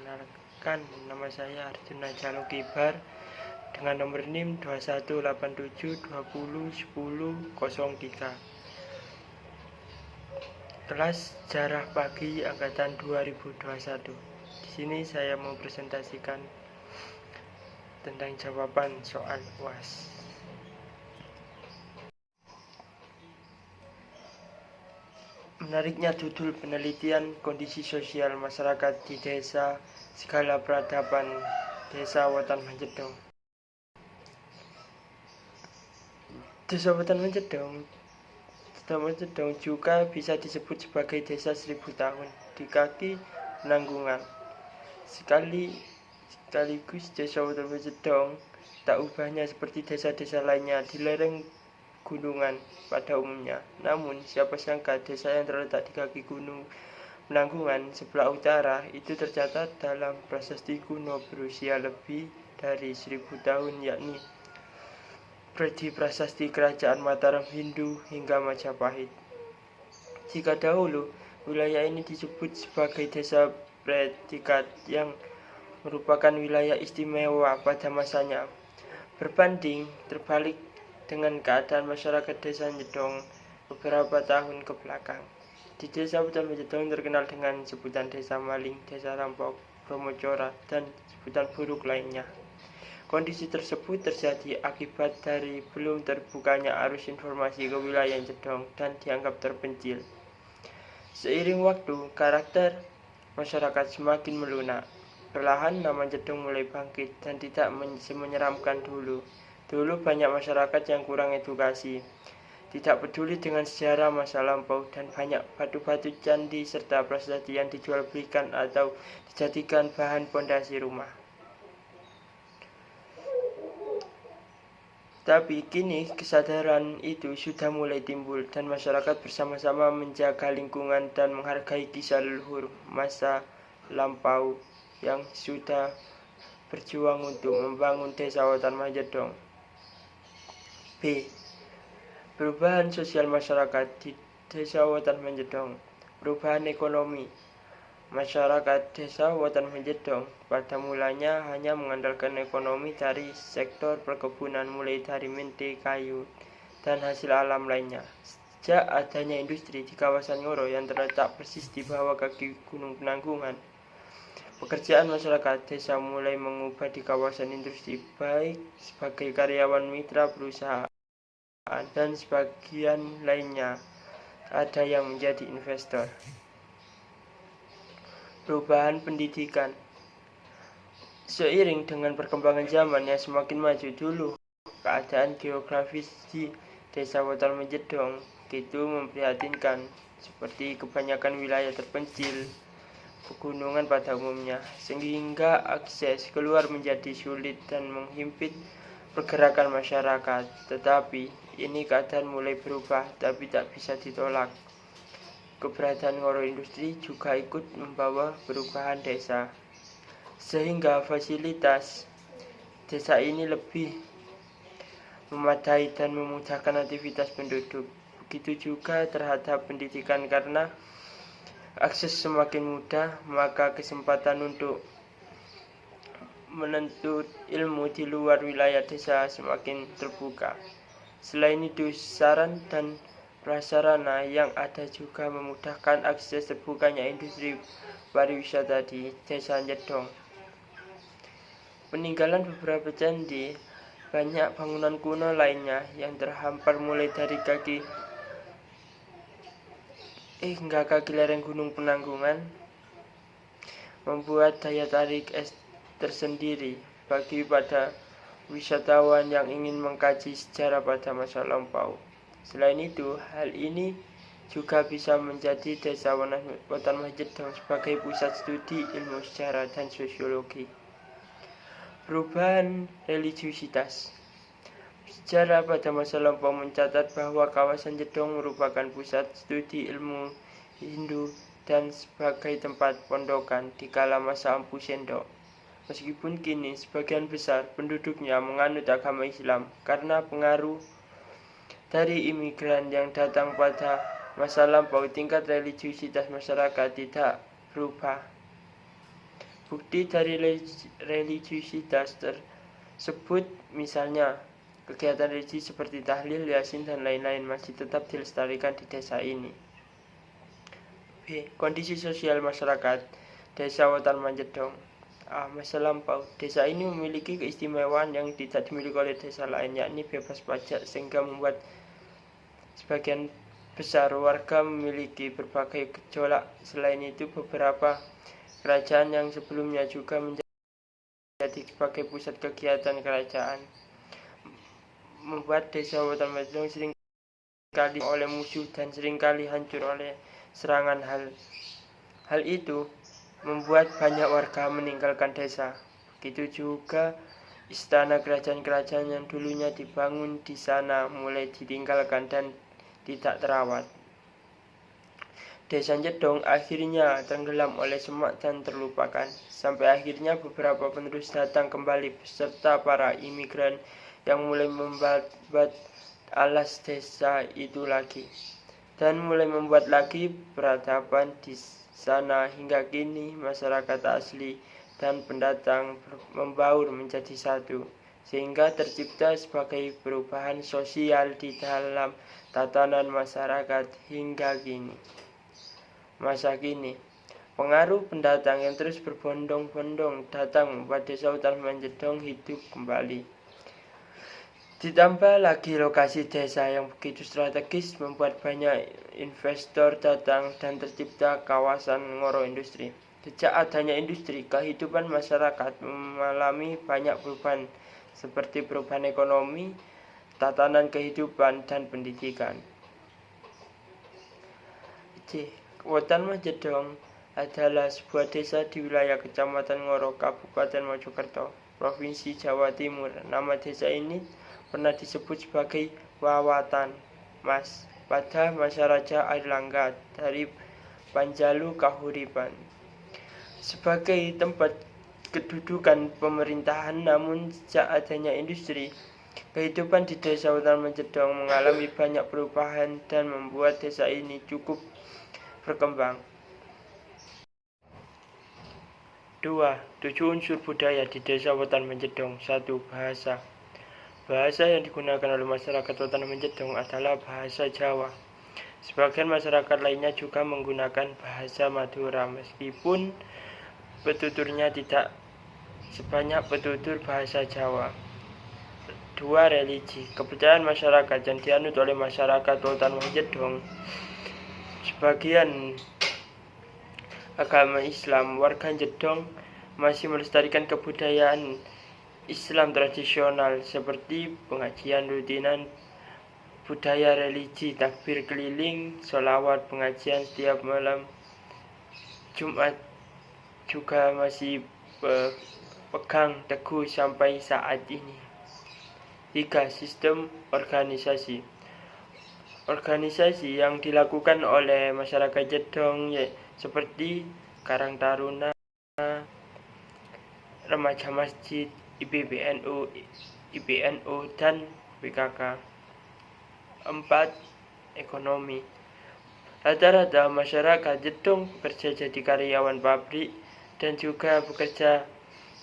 Perkenalkan, nama saya Arjuna Jalo Kibar dengan nomor NIM 2187201003. Kelas Sejarah Pagi angkatan 2021. Di sini saya mau presentasikan tentang jawaban soal UAS. Menariknya judul penelitian kondisi sosial masyarakat di desa skala peradaban Desa Wetan Manjedong. Desa Wetan Manjedong juga bisa disebut sebagai desa 1000 tahun di kaki penanggungan. Sekaligus desa Wetan Manjedong tak ubahnya seperti desa-desa lainnya di lereng gunungan pada umumnya. Namun siapa sangka desa yang terletak di kaki gunung Penanggungan sebelah utara itu tercatat dalam prasasti kuno berusia lebih dari 1000 tahun, yakni Predi Prasasti Kerajaan Mataram Hindu hingga Majapahit. Jika dahulu wilayah ini disebut sebagai desa predikat yang merupakan wilayah istimewa pada masanya, berbanding terbalik dengan keadaan masyarakat desa Jedong beberapa tahun ke belakang. Di desa Wetan Manjedong terkenal dengan sebutan desa maling, desa rampok, bromocora, dan sebutan buruk lainnya. Kondisi tersebut terjadi akibat dari belum terbukanya arus informasi ke wilayah Jedong dan dianggap terpencil. Seiring waktu, karakter masyarakat semakin melunak. Perlahan nama Jedong mulai bangkit dan tidak semenyeramkan dulu. Dulu banyak masyarakat yang kurang edukasi, tidak peduli dengan sejarah masa lampau, dan banyak batu-batu candi serta prasasti yang dijual belikan atau dijadikan bahan pondasi rumah. Tapi kini kesadaran itu sudah mulai timbul dan masyarakat bersama-sama menjaga lingkungan dan menghargai kisah leluhur masa lampau yang sudah berjuang untuk membangun desa Wetan Manjedong. B. Perubahan sosial masyarakat di desa Wetan Manjedong. Perubahan ekonomi. Masyarakat desa Wetan Manjedong pada mulanya hanya mengandalkan ekonomi dari sektor perkebunan, mulai dari mente, kayu, dan hasil alam lainnya. Sejak adanya industri di kawasan Ngoro yang terletak persis di bawah kaki Gunung Penanggungan, pekerjaan masyarakat desa mulai mengubah di kawasan industri, baik sebagai karyawan mitra perusahaan dan sebagian lainnya ada yang menjadi investor. Perubahan pendidikan. Seiring dengan perkembangan zaman yang semakin maju, dulu keadaan geografis di desa Wetan Manjedong begitu memprihatinkan, seperti kebanyakan wilayah terpencil, pegunungan pada umumnya, sehingga akses keluar menjadi sulit dan menghimpit pergerakan masyarakat. Tetapi ini keadaan mulai berubah, tapi tak bisa ditolak. Keberadaan Ngoro Industri juga ikut membawa perubahan desa, sehingga fasilitas desa ini lebih memadai dan memudahkan aktivitas penduduk. Begitu juga terhadap pendidikan, karena akses semakin mudah, maka kesempatan untuk menuntut ilmu di luar wilayah desa semakin terbuka. Selain itu, saran dan prasarana yang ada juga memudahkan akses terbukanya industri pariwisata di desa Jedong. Peninggalan beberapa candi, banyak bangunan kuno lainnya yang terhampar mulai dari hingga kaki lereng Gunung Penanggungan membuat daya tarik tersendiri bagi pada wisatawan yang ingin mengkaji sejarah pada masa lampau. Selain itu, hal ini juga bisa menjadi desa Wetan Manjedong sebagai pusat studi ilmu sejarah dan sosiologi. Perubahan religiusitas. Sejarah pada masa lampau mencatat bahwa kawasan Jedong merupakan pusat studi ilmu Hindu dan sebagai tempat pondokan di kala masa Empu Sendok. Meskipun kini sebagian besar penduduknya menganut agama Islam, karena pengaruh dari imigran yang datang pada masa lampau, tingkat religiusitas masyarakat tidak berubah. Bukti dari religiusitas tersebut, misalnya kegiatan religi seperti tahlil, yasin, dan lain-lain masih tetap dilestarikan di desa ini. B. Kondisi sosial masyarakat Desa Wetan Manjedong. A. Masa lampau. Desa ini memiliki keistimewaan yang tidak dimiliki oleh desa lain, yakni bebas pajak, sehingga membuat sebagian besar warga memiliki berbagai gejolak. Selain itu, beberapa kerajaan yang sebelumnya juga menjadi sebagai pusat kegiatan kerajaan membuat desa Wetan Manjedong seringkali oleh musuh dan seringkali hancur oleh serangan. Hal itu membuat banyak warga meninggalkan desa. Begitu juga istana kerajaan-kerajaan yang dulunya dibangun di sana mulai ditinggalkan dan tidak terawat. Desa Jedong akhirnya tenggelam oleh semak dan terlupakan, sampai akhirnya beberapa penerus datang kembali beserta para imigran yang mulai membuat alas desa itu lagi, dan mulai membuat lagi peradaban di sana. Hingga kini masyarakat asli dan pendatang membaur menjadi satu, sehingga tercipta sebagai perubahan sosial di dalam tatanan masyarakat hingga kini. Masa kini, pengaruh pendatang yang terus berbondong-bondong datang membuat desa Wetan Manjedong hidup kembali. Ditambah lagi lokasi desa yang begitu strategis membuat banyak investor datang dan tercipta kawasan ngoro industri. Sejak adanya industri, kehidupan masyarakat mengalami banyak perubahan seperti perubahan ekonomi, tatanan kehidupan, dan pendidikan. C. Wetan Manjedong adalah sebuah desa di wilayah Kecamatan Ngoro, Kabupaten Mojokerto, Provinsi Jawa Timur. Nama desa ini pernah disebut sebagai Wawatan Mas pada masa Raja Airlangga dari Panjalu Kahuripan sebagai tempat kedudukan pemerintahan. Namun sejak adanya industri, kehidupan di desa Wetan Manjedong mengalami banyak perubahan dan membuat desa ini cukup berkembang. 2. 7 unsur budaya di desa Wetan Manjedong. 1. Bahasa. Bahasa yang digunakan oleh masyarakat Wetan Manjedong adalah bahasa Jawa. Sebagian masyarakat lainnya juga menggunakan bahasa Madura, meskipun petuturnya tidak sebanyak petutur bahasa Jawa. 2. Religi. Kepercayaan masyarakat yang dianut oleh masyarakat Wetan Manjedong sebagian agama Islam. Warga Jedong masih melestarikan kebudayaan Islam tradisional seperti pengajian rutinan, budaya religi, takbir keliling, sholawat, pengajian setiap malam Jumat juga masih pegang teguh sampai saat ini. 3. Sistem organisasi. Organisasi yang dilakukan oleh masyarakat Jedong seperti Karang Taruna, Remaja Masjid, IPBNU, dan PKK. 4. Ekonomi. Rata-rata masyarakat Jedong bekerja jadi karyawan pabrik dan juga bekerja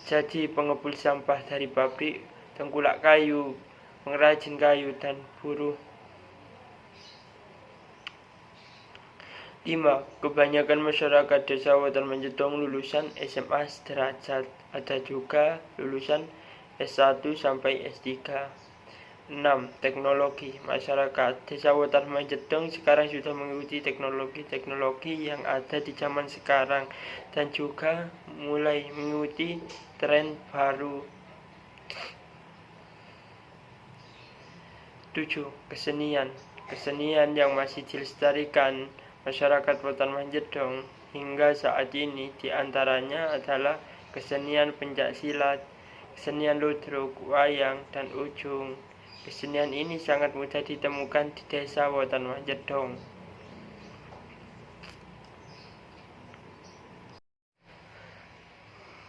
jadi pengepul sampah dari pabrik, tengkulak kayu, pengrajin kayu, dan buruh. 5. Kebanyakan masyarakat desa Wetan Manjedong lulusan SMA sederajat, ada juga lulusan S1 sampai S3. 6. Teknologi. Masyarakat desa Wetan Manjedong sekarang sudah mengikuti teknologi yang ada di zaman sekarang dan juga mulai mengikuti tren baru. 7. Kesenian. Kesenian yang masih dilestarikan masyarakat Wetan Manjedong hingga saat ini diantaranya adalah kesenian pencaksilat, kesenian ludruk, wayang, dan ujung. Kesenian ini sangat mudah ditemukan di desa Wetan Manjedong.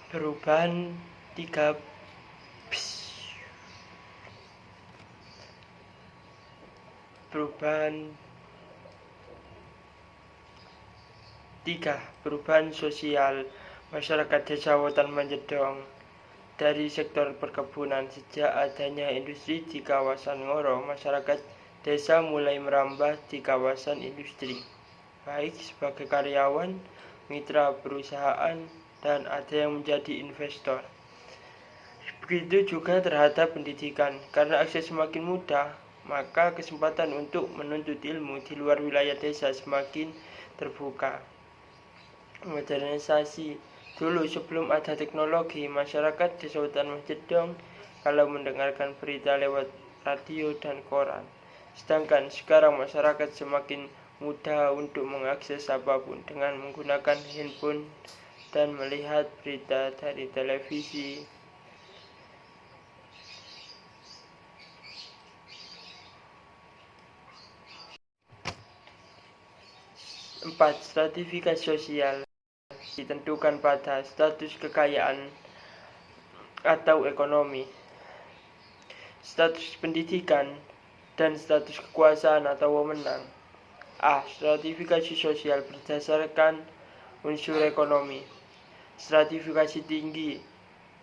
Perubahan 3. Perubahan sosial Masyarakat desa Wetan Manjedong dari sektor perkebunan. Sejak adanya industri di kawasan Ngoro, masyarakat desa mulai merambah di kawasan industri, baik sebagai karyawan, mitra perusahaan, dan ada yang menjadi investor. Begitu juga terhadap pendidikan, karena akses semakin mudah, maka kesempatan untuk menuntut ilmu di luar wilayah desa semakin terbuka. Modernisasi. Dulu sebelum ada teknologi, masyarakat di Wetan Manjedong kalau mendengarkan berita lewat radio dan koran. Sedangkan sekarang masyarakat semakin mudah untuk mengakses apapun dengan menggunakan handphone dan melihat berita dari televisi. 4. Stratifikasi sosial ditentukan pada status kekayaan atau ekonomi, status pendidikan, dan status kekuasaan atau wewenang. A. Stratifikasi sosial berdasarkan unsur ekonomi. Stratifikasi tinggi,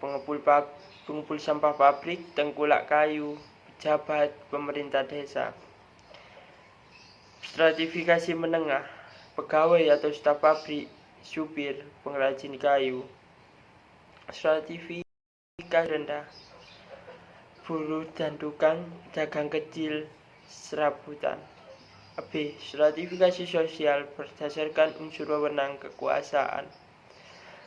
pengepul sampah pabrik, tengkulak kayu, pejabat, pemerintah desa. Stratifikasi menengah, pegawai atau staf pabrik, supir, pengrajin kayu. Stratifikasi rendah, buruh dan tukang dagang kecil, serabutan. B. Stratifikasi sosial berdasarkan unsur wewenang kekuasaan.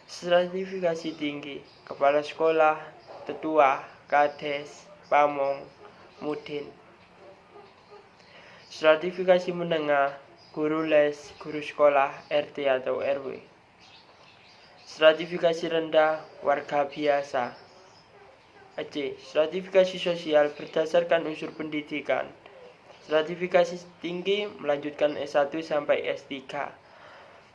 Stratifikasi tinggi, kepala sekolah, tetua, kades, pamong, mudin. Stratifikasi menengah, guru les, guru sekolah, RT atau RW. Stratifikasi rendah, warga biasa. C. Stratifikasi sosial berdasarkan unsur pendidikan. Stratifikasi tinggi melanjutkan S1 sampai S3.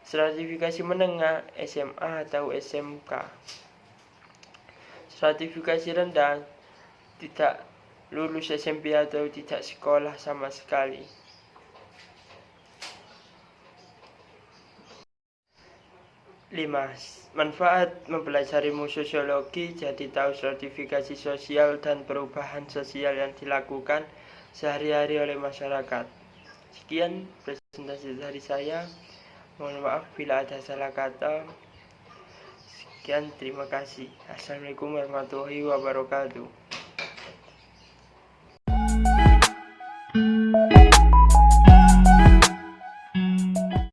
Stratifikasi menengah, SMA atau SMK. Stratifikasi rendah, tidak lulus SMP atau tidak sekolah sama sekali. 5. Manfaat mempelajari sosiologi, jadi tahu stratifikasi sosial dan perubahan sosial yang dilakukan sehari-hari oleh masyarakat. Sekian presentasi dari saya. Mohon maaf bila ada salah kata. Sekian, terima kasih. Assalamualaikum warahmatullahi wabarakatuh.